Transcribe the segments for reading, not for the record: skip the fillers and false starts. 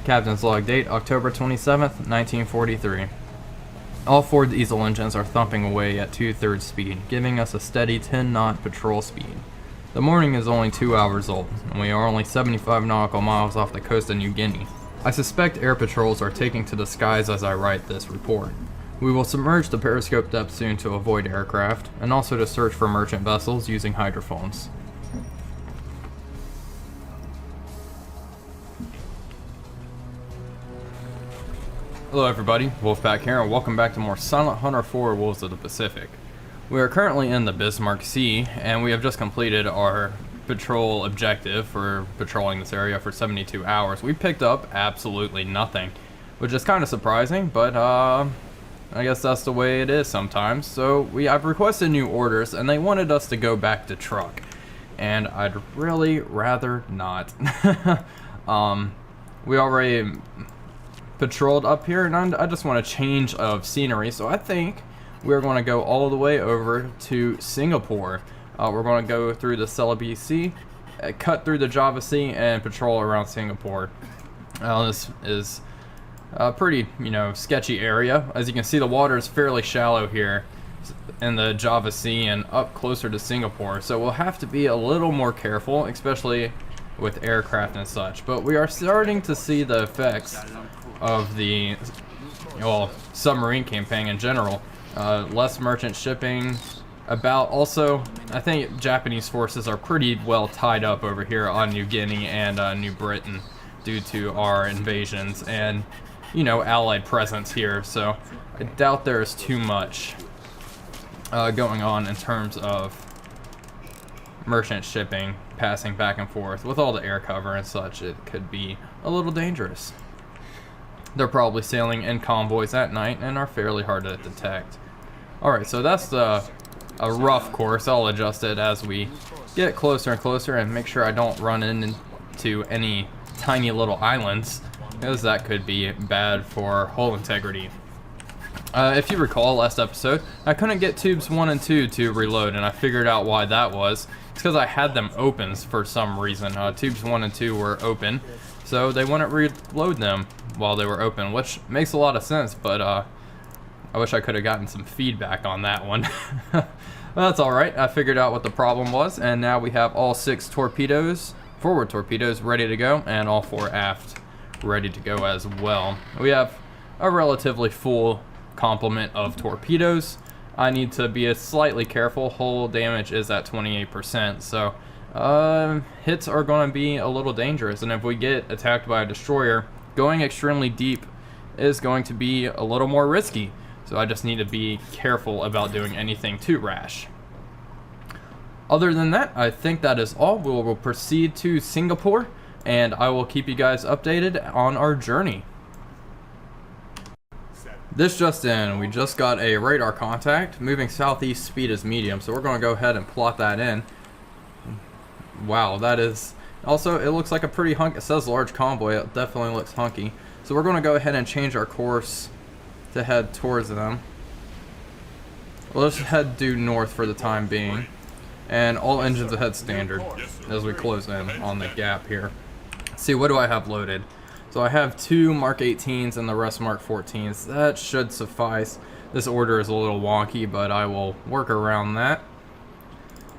Captain's log date October 27th, 1943. All four diesel engines are thumping away at 2/3 speed, giving us a steady 10-knot patrol speed. The morning is only 2 hours old, and we are only 75 nautical miles off the coast of New Guinea. I suspect air patrols are taking to the skies as I write this report. We will submerge the periscope depth soon to avoid aircraft, and also to search for merchant vessels using hydrophones. Hello everybody, Wolfpack here, and welcome back to more Silent Hunter 4 Wolves of the Pacific. We are currently in the Bismarck Sea, and we have just completed our patrol objective for patrolling this area for 72 hours. We picked up absolutely nothing, which is kind of surprising, but I guess that's the way it is sometimes. So I've requested new orders, and they wanted us to go back to truck, and I'd really rather not. We already patrolled up here, and I just want a change of scenery, so I think we're going to go all the way over to Singapore. We're going to go through the Celebes Sea, cut through the Java Sea, and patrol around Singapore. This is a pretty, sketchy area. As you can see, the water is fairly shallow here in the Java Sea and up closer to Singapore, so we'll have to be a little more careful, especially with aircraft and such. But we are starting to see the effects of the submarine campaign in general. Less merchant shipping. Also, I think Japanese forces are pretty well tied up over here on New Guinea and New Britain due to our invasions and, allied presence here. So I doubt there's too much going on in terms of merchant shipping passing back and forth. With all the air cover and such, it could be a little dangerous. They're probably sailing in convoys at night and are fairly hard to detect. Alright, so that's a rough course. I'll adjust it as we get closer and closer and make sure I don't run into any tiny little islands, because that could be bad for hull integrity. If you recall last episode, I couldn't get tubes 1 and 2 to reload, and I figured out why that was. It's because I had them open for some reason. Tubes 1 and 2 were open, so they wouldn't reload them while they were open, which makes a lot of sense, but I wish I could have gotten some feedback on that one. Well, that's alright. I figured out what the problem was, and now we have all 6 torpedoes, forward torpedoes, ready to go, and all 4 aft ready to go as well. We have a relatively full complement of torpedoes. I need to be slightly careful. Hull damage is at 28%, so hits are going to be a little dangerous, and if we get attacked by a destroyer, going extremely deep is going to be a little more risky. So I just need to be careful about doing anything too rash. Other than that, I think that is all. We will proceed to Singapore, and I will keep you guys updated on our journey. This just in, we just got a radar contact. Moving southeast, speed is medium, so we're going to go ahead and plot that in. Wow, that is... Also, it looks like a pretty hunk. It says large convoy. It definitely looks hunky. So we're going to go ahead and change our course to head towards them. Well, let's head due north for the time being. And all engines ahead standard as we close in on the gap here. Let's see, what do I have loaded? So I have 2 Mark 18s and the rest Mark 14s. That should suffice. This order is a little wonky, but I will work around that.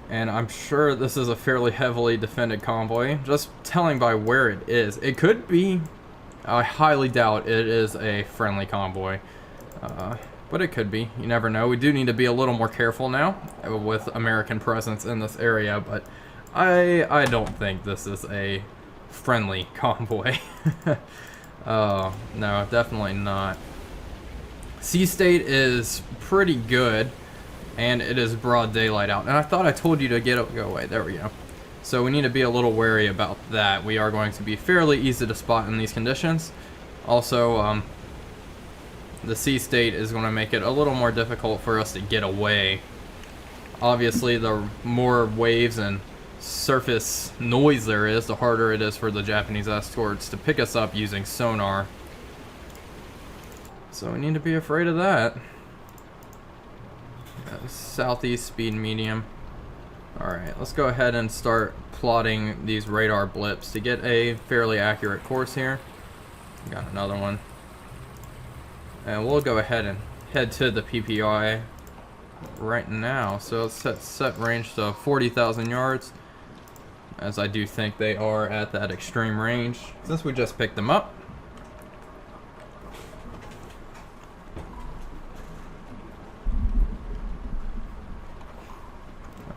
And I'm sure this is a fairly heavily defended convoy, just telling by where it is. It could be, I highly doubt it is a friendly convoy, but it could be. You never know. We do need to be a little more careful now with American presence in this area, but I don't think this is a friendly convoy. No, definitely not. Sea state is pretty good. And it is broad daylight out. And I thought I told you to go away. There we go. So we need to be a little wary about that. We are going to be fairly easy to spot in these conditions. Also, the sea state is going to make it a little more difficult for us to get away. Obviously, the more waves and surface noise there is, the harder it is for the Japanese escorts to pick us up using sonar. So we need to be afraid of that. Southeast speed medium. Alright, let's go ahead and start plotting these radar blips to get a fairly accurate course here. Got another one. And we'll go ahead and head to the PPI right now. So let's set range to 40,000 yards, as I do think they are at that extreme range since we just picked them up.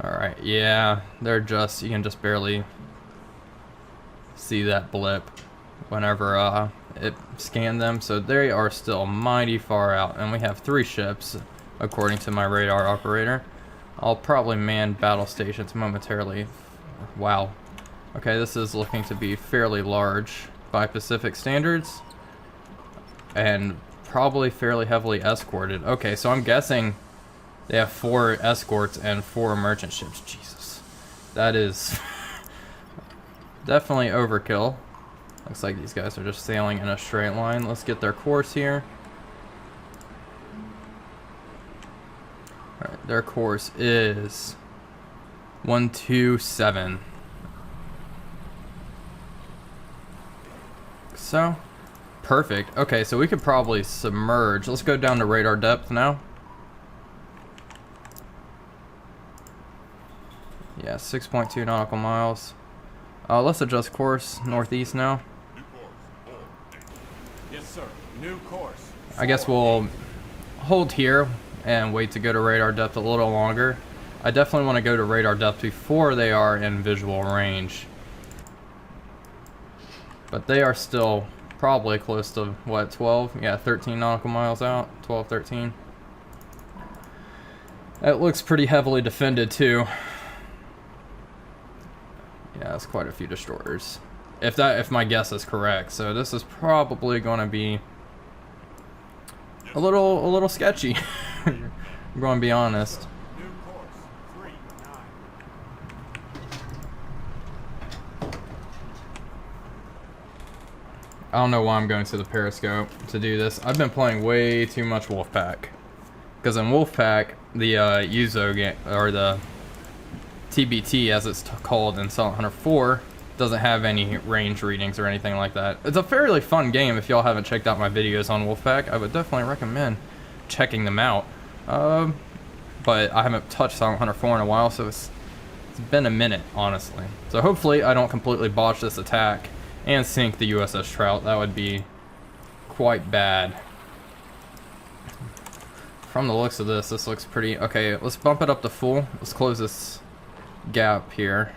Alright, yeah, they're just, you can just barely see that blip whenever it scanned them, so they are still mighty far out, and we have 3 ships according to my radar operator. I'll probably man battle stations momentarily. Wow. Okay, this is looking to be fairly large by Pacific standards, and probably fairly heavily escorted. Okay, so I'm guessing they have 4 escorts and 4 merchant ships. Jesus, that is definitely overkill. Looks like these guys are just sailing in a straight line. Let's get their course here. Alright, their course is 127. So, perfect. Okay, so we could probably submerge. Let's go down to radar depth now. Yeah, 6.2 nautical miles. Let's adjust course northeast now. Yes, sir. New course. I guess we'll hold here and wait to go to radar depth a little longer. I definitely want to go to radar depth before they are in visual range. But they are still probably close to, what, 12? Yeah, 13 nautical miles out. 12, 13. That looks pretty heavily defended, too. Yeah, that's quite a few destroyers. If my guess is correct. So this is probably going to be a little sketchy. I'm going to be honest. New course. 39. I don't know why I'm going to the periscope to do this. I've been playing way too much Wolfpack. Because in Wolfpack, the Uzo game, or the TBT as it's called in Silent Hunter 4, doesn't have any range readings or anything like that. It's a fairly fun game. If y'all haven't checked out my videos on Wolfpack, I would definitely recommend checking them out. But I haven't touched Silent Hunter 4 in a while, so it's been a minute, honestly. So hopefully I don't completely botch this attack and sink the USS Trout. That would be quite bad. From the looks of this, this looks pretty... Okay, let's bump it up to full. Let's close this gap here.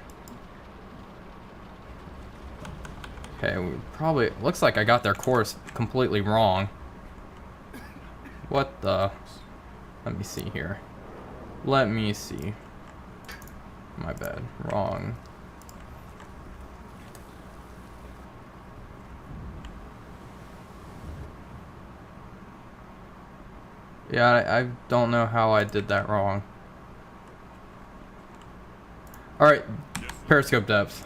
Okay, we probably... Looks like I got their course completely wrong. What the... Let me see here. Let me see. My bad. Wrong. Yeah, I don't know how I did that wrong. Alright, periscope depth.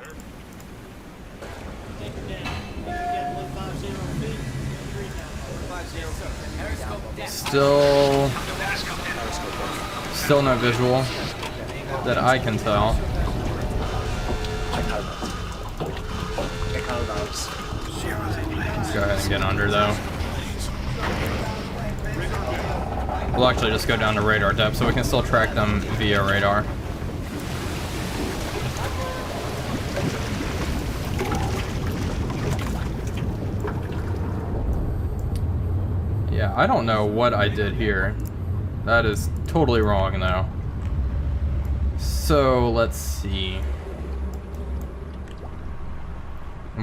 Still no visual that I can tell. Let's go ahead and get under though. We'll actually just go down to radar depth so we can still track them via radar. Yeah, I don't know what I did here. That is totally wrong though. So let's see.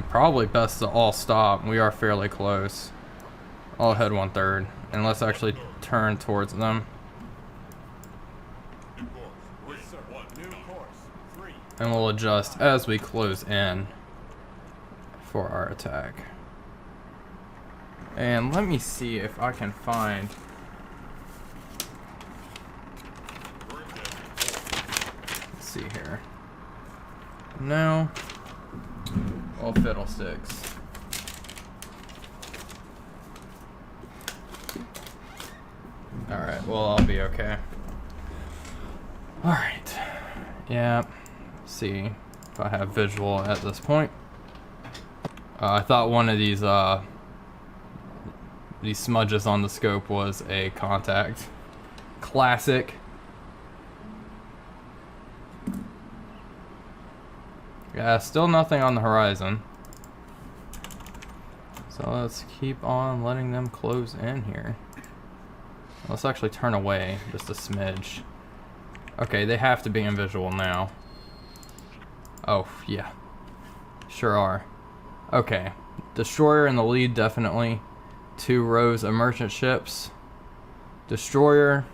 Probably best to all stop. We are fairly close. I'll head 1/3 and let's actually turn towards them. And we'll adjust as we close in for our attack. And let me see if I can find... Let's see here. No. Well, fiddlesticks. Alright, well, I'll be okay. Alright. Yeah. See if I have visual at this point. I thought one of these these smudges on the scope was a contact. Classic. Yeah, still nothing on the horizon. So let's keep on letting them close in here. Let's actually turn away just a smidge. Okay, they have to be invisible now. Oh, yeah. Sure are. Okay. Destroyer in the lead, definitely. 2 rows of merchant ships. Destroyer.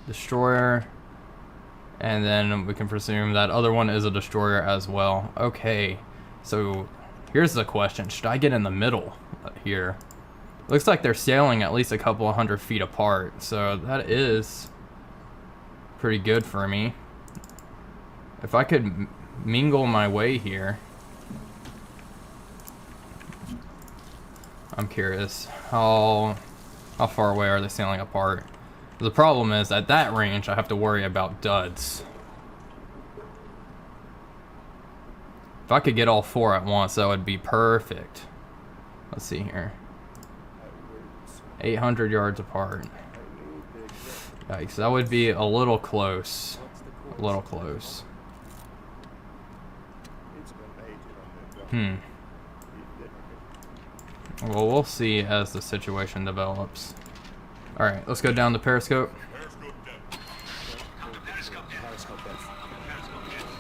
Destroyer. And then we can presume that other one is a destroyer as well. Okay. So, here's the question. Should I get in the middle here? Looks like they're sailing at least a couple of 100 feet apart. So, that is pretty good for me. If I could mingle my way here. I'm curious. How far away are they sailing apart? The problem is, at that range, I have to worry about duds. If I could get all 4 at once, that would be perfect. Let's see here. 800 yards apart. Yikes, that would be a little close. A little close. Well, we'll see as the situation develops. Alright, let's go down the periscope.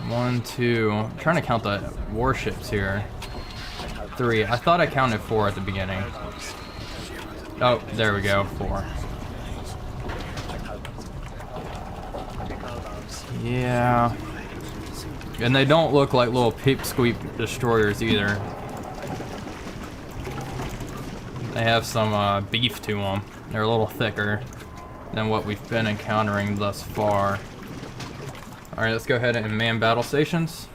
1, 2. I'm trying to count the warships here. 3. I thought I counted 4 at the beginning. Oh, there we go. 4. Yeah. And they don't look like little pipsqueak destroyers either. They have some beef to them. They're a little thicker than what we've been encountering thus far. Alright, let's go ahead and man battle stations.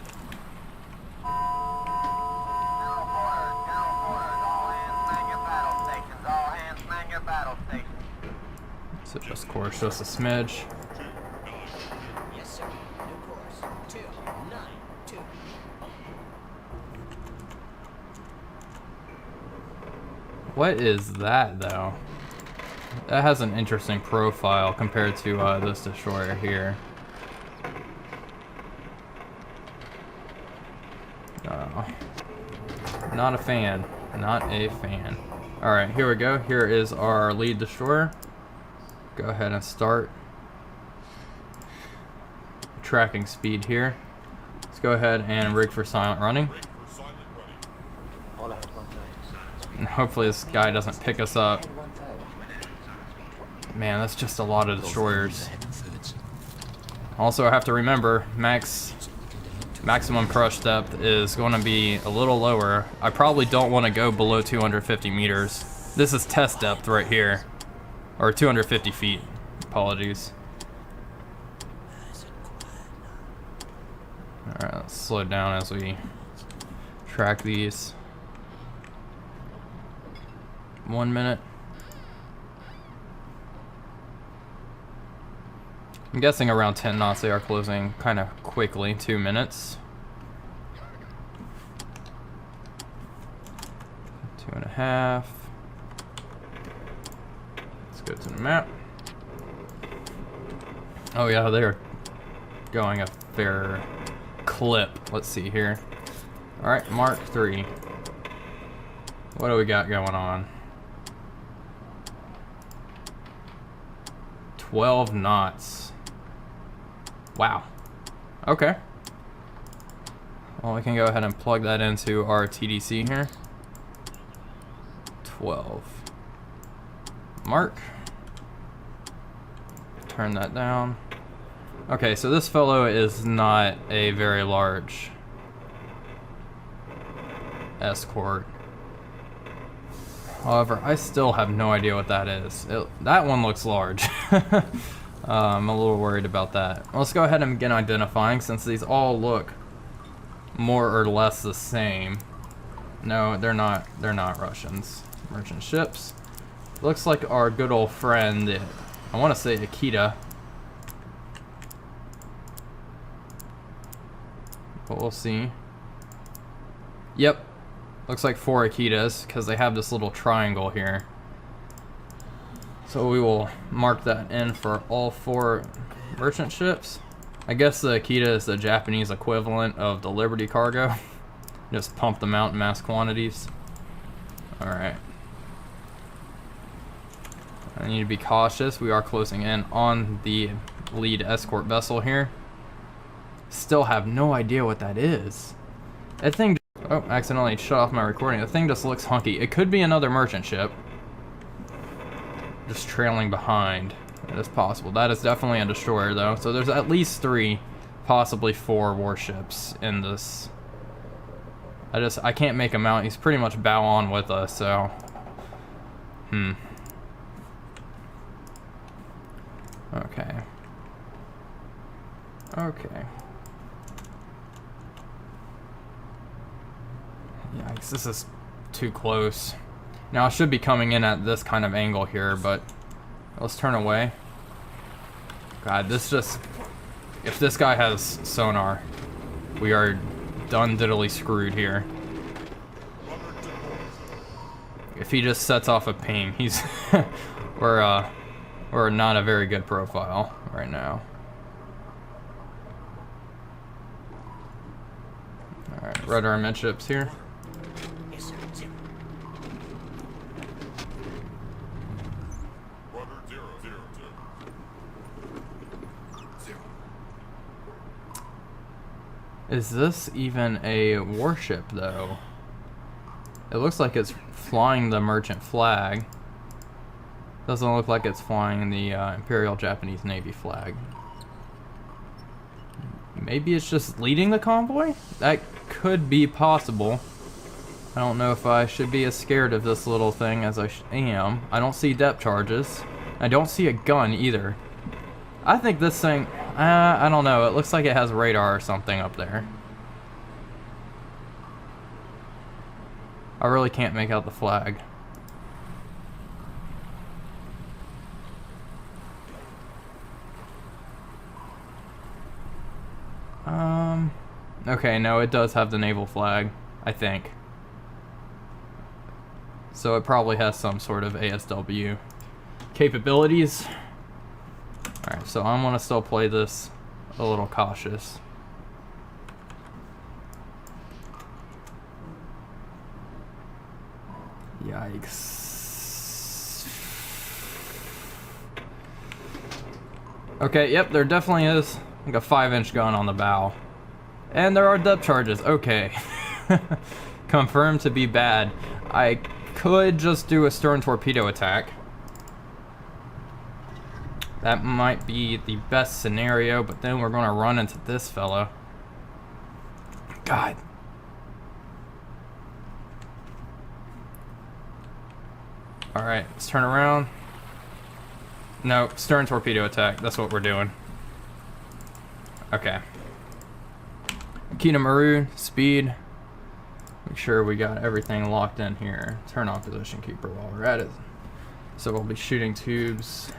So just course, just a smidge. Yes, sir. New course. 292. What is that, though? That has an interesting profile compared to this destroyer here. Not a fan. Not a fan. Alright, here we go. Here is our lead destroyer. Go ahead and start tracking speed here. Let's go ahead and rig for silent running. And hopefully this guy doesn't pick us up. Man, that's just a lot of destroyers. Also, I have to remember, maximum crush depth is going to be a little lower. I probably don't want to go below 250 meters. This is test depth right here. Or 250 feet. Apologies. Alright, let's slow down as we track these. 1 minute. I'm guessing around 10 knots they are closing kind of quickly. 2 minutes. 2.5. Let's go to the map. Oh yeah, they're going a fair clip. Let's see here. Alright, Mark 3. What do we got going on? 12 knots. Wow. Okay. Well, we can go ahead and plug that into our TDC here. 12. Mark. Turn that down. Okay, so this fellow is not a very large escort. However, I still have no idea what that is. That one looks large. I'm a little worried about that. Let's go ahead and begin identifying since these all look more or less the same. No, they're not Russians. Merchant ships. Looks like our good old friend, I want to say Akita. But we'll see. Yep. Looks like 4 Akitas because they have this little triangle here. So we will mark that in for all 4 merchant ships. I guess the Akita is the Japanese equivalent of the Liberty cargo. Just pump them out in mass quantities. Alright. I need to be cautious. We are closing in on the lead escort vessel here. Still have no idea what that is. That thing... Oh, accidentally shut off my recording. The thing just looks hunky. It could be another merchant ship. Just trailing behind. It is possible. That is definitely a destroyer, though. So there's at least 3, possibly 4 warships in this. I can't make him out. He's pretty much bow on with us, so... Okay. Okay. Yikes, this is too close. Now I should be coming in at this kind of angle here, but let's turn away. God, this just... If this guy has sonar, we are done diddly screwed here. If he just sets off a ping, he's... we're not a very good profile right now. Alright, rudder amidships here. Yes, sir. 0. Rudder 0, 0, 0. Is this even a warship, though? It looks like it's flying the merchant flag. Doesn't look like it's flying the Imperial Japanese Navy flag. Maybe it's just leading the convoy? That could be possible. I don't know if I should be as scared of this little thing as I am. I don't see depth charges. I don't see a gun either. I think this thing... I don't know. It looks like it has radar or something up there. I really can't make out the flag. Okay, no, it does have the naval flag, I think. So it probably has some sort of ASW capabilities. Alright, so I'm gonna still play this a little cautious. Yikes. Okay, yep, there definitely is like a 5-inch gun on the bow. And there are depth charges, okay. Confirmed to be bad. I could just do a stern torpedo attack. That might be the best scenario, but then we're gonna run into this fella. God. Alright, let's turn around. No, stern torpedo attack, that's what we're doing. Okay. Akita Maru, speed. Make sure we got everything locked in here. Turn on position keeper while we're at it. So we'll be shooting tubes.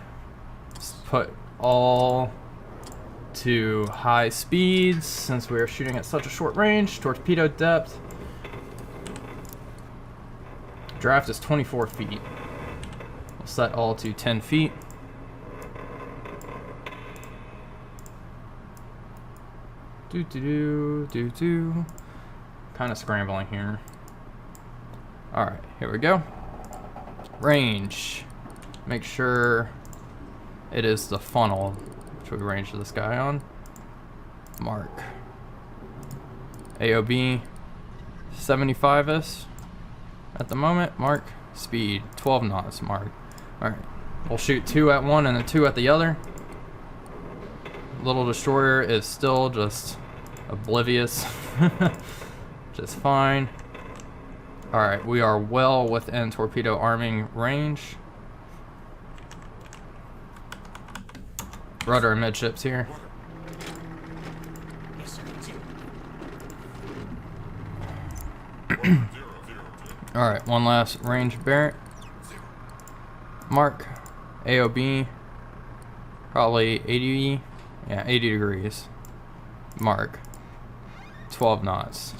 Just put all to high speeds since we are shooting at such a short range. Torpedo depth. Draft is 24 feet. We'll set all to 10 feet. Kind of scrambling here. Alright, here we go. Range. Make sure it is the funnel which we range this guy on. Mark. AOB 75s at the moment. Mark. Speed 12 knots. Mark. Alright. We'll shoot 2 at one and then 2 at the other. Little destroyer is still just oblivious. Just fine. Alright, we are well within torpedo arming range. Rudder amidships here. Yes, sir. 0. Alright, one last range bearing. Mark. AOB. Probably 80. Yeah, 80 degrees. Mark. 12 knots.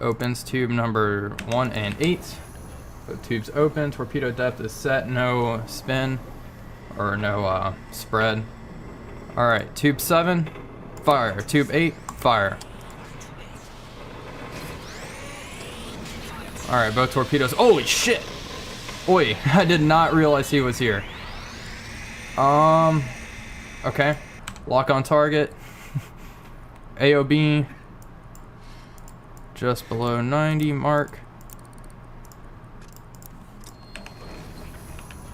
Opens tube number 1 and 8. So tubes open. Torpedo depth is set. No spin. or no spread. All right, tube 7, fire. Tube 8, fire. All right, both torpedoes. Holy shit! Oi, I did not realize he was here. Okay. Lock on target. AOB. Just below 90 mark.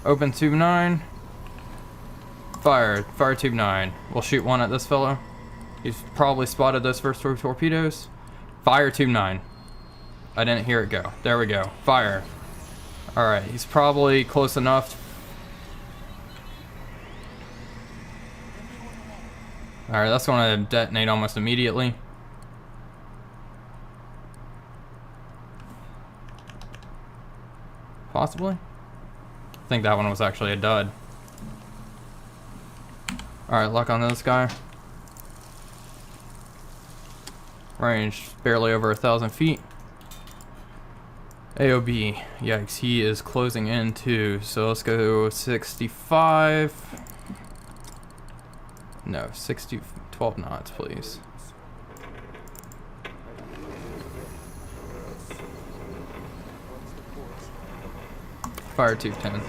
Open tube 9. Fire. Fire tube 9. We'll shoot one at this fellow. He's probably spotted those first 2 torpedoes. Fire tube 9. I didn't hear it go. There we go. Fire. Alright, he's probably close enough. Alright, that's going to detonate almost immediately. Possibly? I think that one was actually a dud. Alright, luck on this guy. Range barely over 1,000 feet. AOB, yikes, he is closing in too, so let's go 65. No, 12 knots, please. Fire tube 10.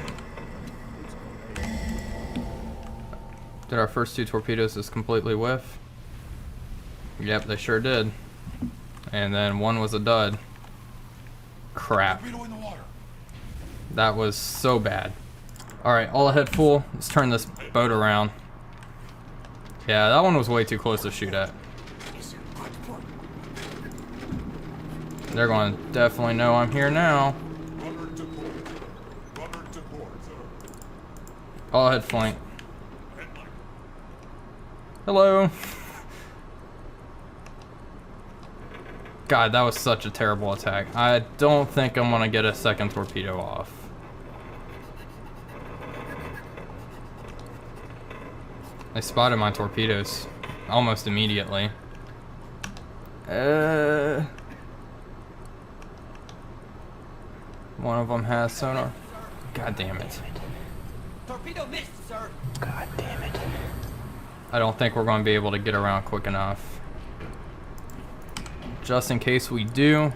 Did our first 2 torpedoes just completely whiff? Yep, they sure did. And then one was a dud. Crap. That was so bad. Alright, all ahead full. Let's turn this boat around. Yeah, that one was way too close to shoot at. They're going to definitely know I'm here now. All ahead flank. Hello. God, that was such a terrible attack. I don't think I'm gonna get a second torpedo off. They spotted my torpedoes almost immediately. One of them has sonar. God damn it. Torpedo missed, sir. God damn it. I don't think we're going to be able to get around quick enough. Just in case we do,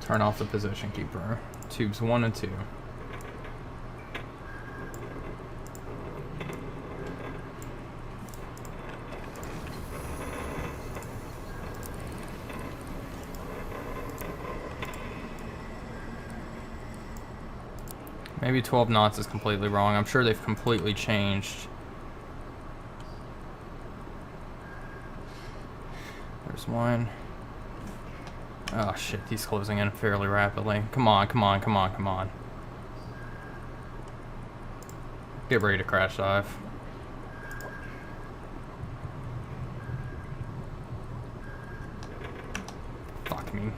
turn off the position keeper. Tubes 1 and 2. Maybe 12 knots is completely wrong. I'm sure they've completely changed. There's one. Oh shit, he's closing in fairly rapidly. Come on, come on, come on, come on. Get ready to crash dive. Fuck me.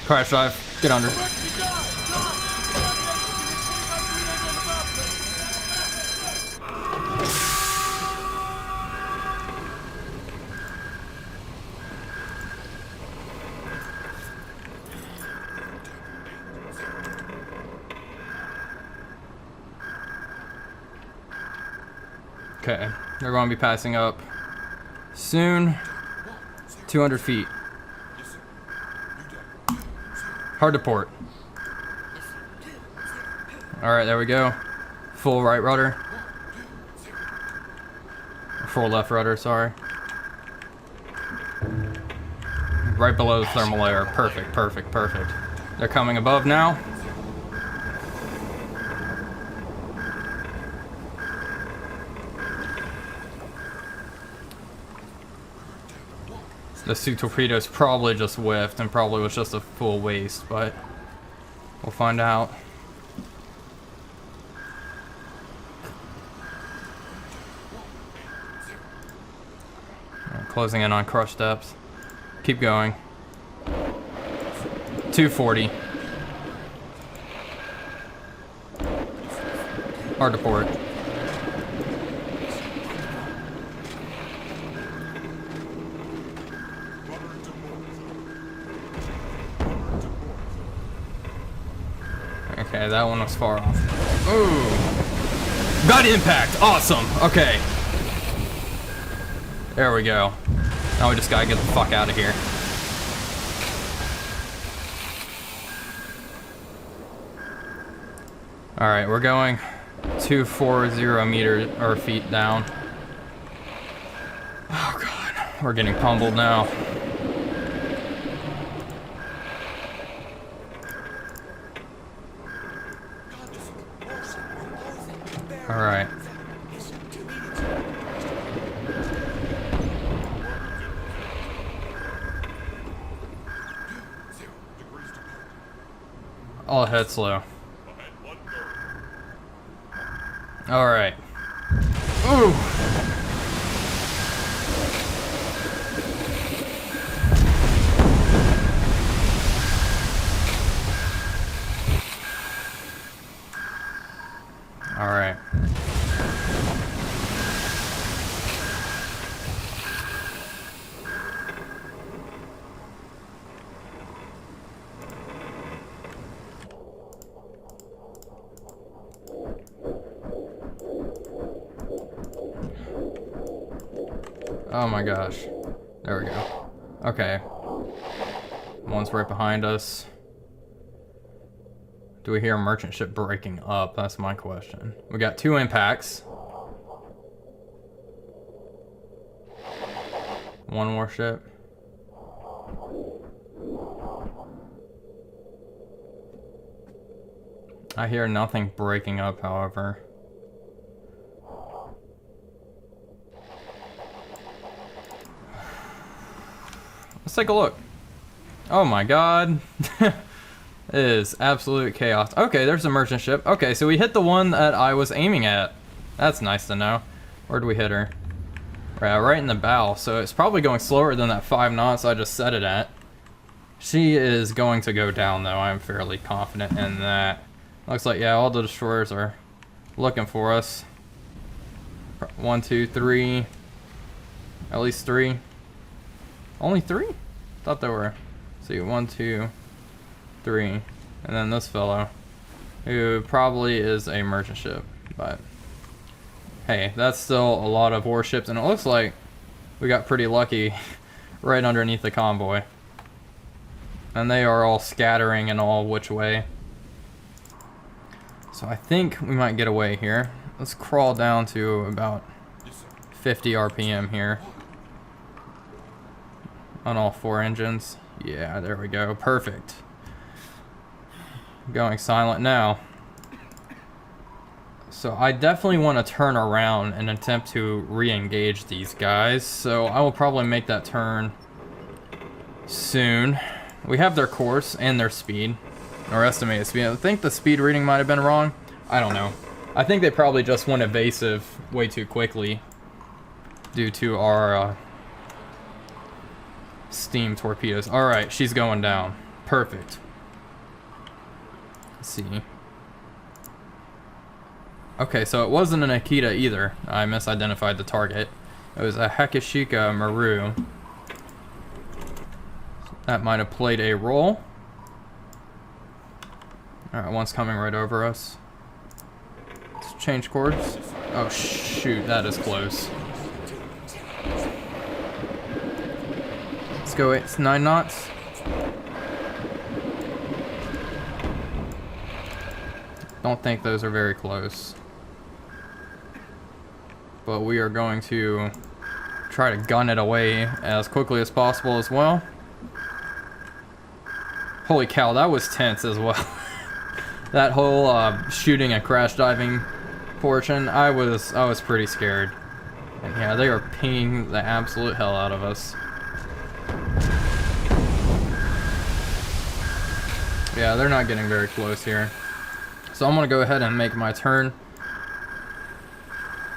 Crash dive. Get under. Okay, they're going to be passing up soon. 200 feet. Hard to port. Alright, there we go. Full right rudder. Full left rudder, sorry. Right below the thermal layer. Perfect, perfect, perfect. They're coming above now. The two torpedoes probably just whiffed and probably was just a full waste, but We'll find out. Closing in on crush depth. Keep going. 240. Hard to port. Okay, that one was far off. Ooh! Got impact! Awesome! Okay. There we go. Now we just gotta get the fuck out of here. Alright, we're going 240 meters or feet down. Oh god, we're getting pummeled now. Alright. I'll head slow. Alright. Ooh! Alright. Oh my gosh. There we go. Okay. One's right behind us. Do we hear a merchant ship breaking up? That's my question. We got 2 impacts. 1 warship. I hear nothing breaking up, however. Let's take a look. Oh my god. It is absolute chaos. Okay, there's a merchant ship. Okay, so we hit the one that I was aiming at. That's nice to know. Where'd we hit her? Right in the bow. So it's probably going slower than that 5 knots I just set it at. She is going to go down though. I'm fairly confident in that. Looks like, yeah, all the destroyers are looking for us. 1, 2, 3. At least 3. Only 3? Thought there were. See, 1, 2, 3. And then this fellow, who probably is a merchant ship. But, hey, that's still a lot of warships. And it looks like we got pretty lucky right underneath the convoy. And they are all scattering in all which way. So I think we might get away here. Let's crawl down to about 50 RPM here. On all 4 engines. Yeah, there we go. Perfect. Going silent now. So I definitely want to turn around and attempt to re-engage these guys. So I will probably make that turn soon. We have their course and their speed. Or estimated speed. I think the speed reading might have been wrong. I don't know. I think they probably just went evasive way too quickly. Due to our steam torpedoes. Alright, she's going down. Perfect. Let's see. Okay, so it wasn't an Akita either. I misidentified the target. It was a Hakashika Maru. That might have played a role. Alright, one's coming right over us. Let's change course. Oh shoot, that is close. Let's go 9 knots. Don't think those are very close. But we are going to try to gun it away as quickly as possible as well. Holy cow, that was tense as well. That whole shooting and crash diving portion, I was pretty scared. And yeah, they are pinging the absolute hell out of us. Yeah, they're not getting very close here. So I'm gonna go ahead and make my turn.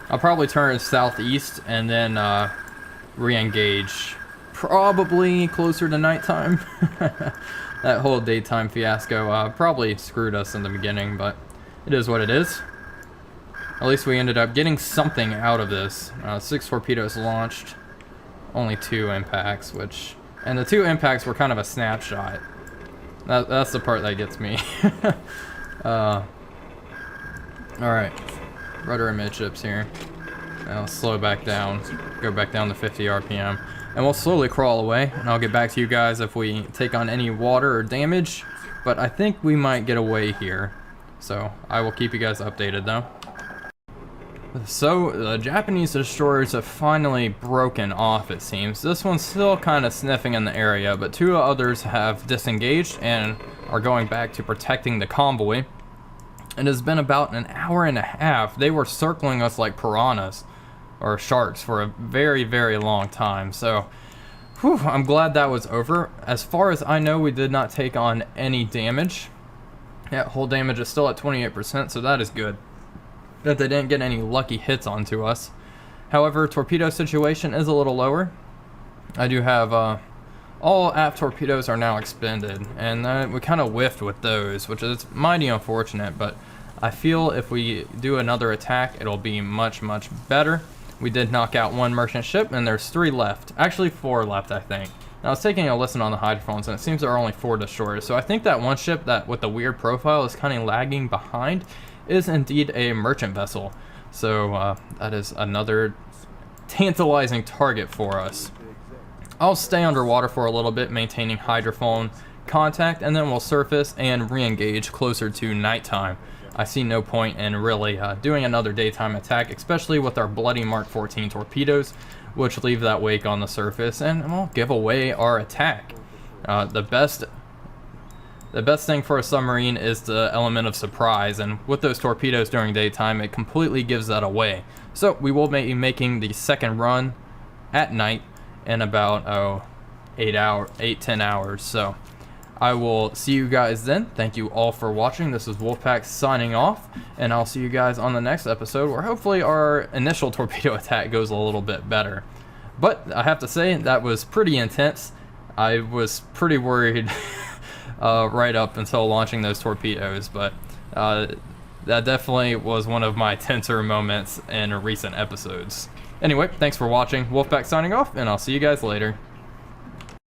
I'll probably turn southeast and then re-engage. Probably closer to nighttime. That whole daytime fiasco probably screwed us in the beginning, but it is what it is. At least we ended up getting something out of this. 6 torpedoes launched, only 2 impacts, and the 2 impacts were kind of a snapshot. That's the part that gets me. Alright, rudder and midships here. I'll slow back down, go back down to 50 RPM, and we'll slowly crawl away, and I'll get back to you guys if we take on any water or damage, but I think we might get away here, so I will keep you guys updated though. So, the Japanese destroyers have finally broken off, it seems. This one's still kind of sniffing in the area, but 2 others have disengaged and are going back to protecting the convoy. It has been about an hour and a half. They were circling us like piranhas, or sharks, for a very, very long time. So, whew, I'm glad that was over. As far as I know, we did not take on any damage. Yeah, hull damage is still at 28%, so that is good. That they didn't get any lucky hits onto us. However, torpedo situation is a little lower. I do have all aft torpedoes are now expended, and we kind of whiffed with those, which is mighty unfortunate, but I feel if we do another attack, it'll be much, much better. We did knock out 1 merchant ship, and there's 3 left. Actually, 4 left, I think. Now, I was taking a listen on the hydrophones, and it seems there are only 4 destroyers, so I think that one ship that with the weird profile is kind of lagging behind is indeed a merchant vessel. So that is another tantalizing target for us. I'll stay underwater for a little bit, maintaining hydrophone contact, and then we'll surface and re-engage closer to nighttime. I see no point in really doing another daytime attack, especially with our bloody Mark 14 torpedoes, which leave that wake on the surface and will give away our attack. The best thing for a submarine is the element of surprise, and with those torpedoes during daytime, it completely gives that away. So we will be making the second run at night in about 8-10 hours. So I will see you guys then. Thank you all for watching. This is Wolfpack signing off, and I'll see you guys on the next episode, where hopefully our initial torpedo attack goes a little bit better. But I have to say, that was pretty intense. I was pretty worried right up until launching those torpedoes, but that definitely was one of my tenser moments in recent episodes. Anyway, thanks for watching. Wolfpack signing off, and I'll see you guys later.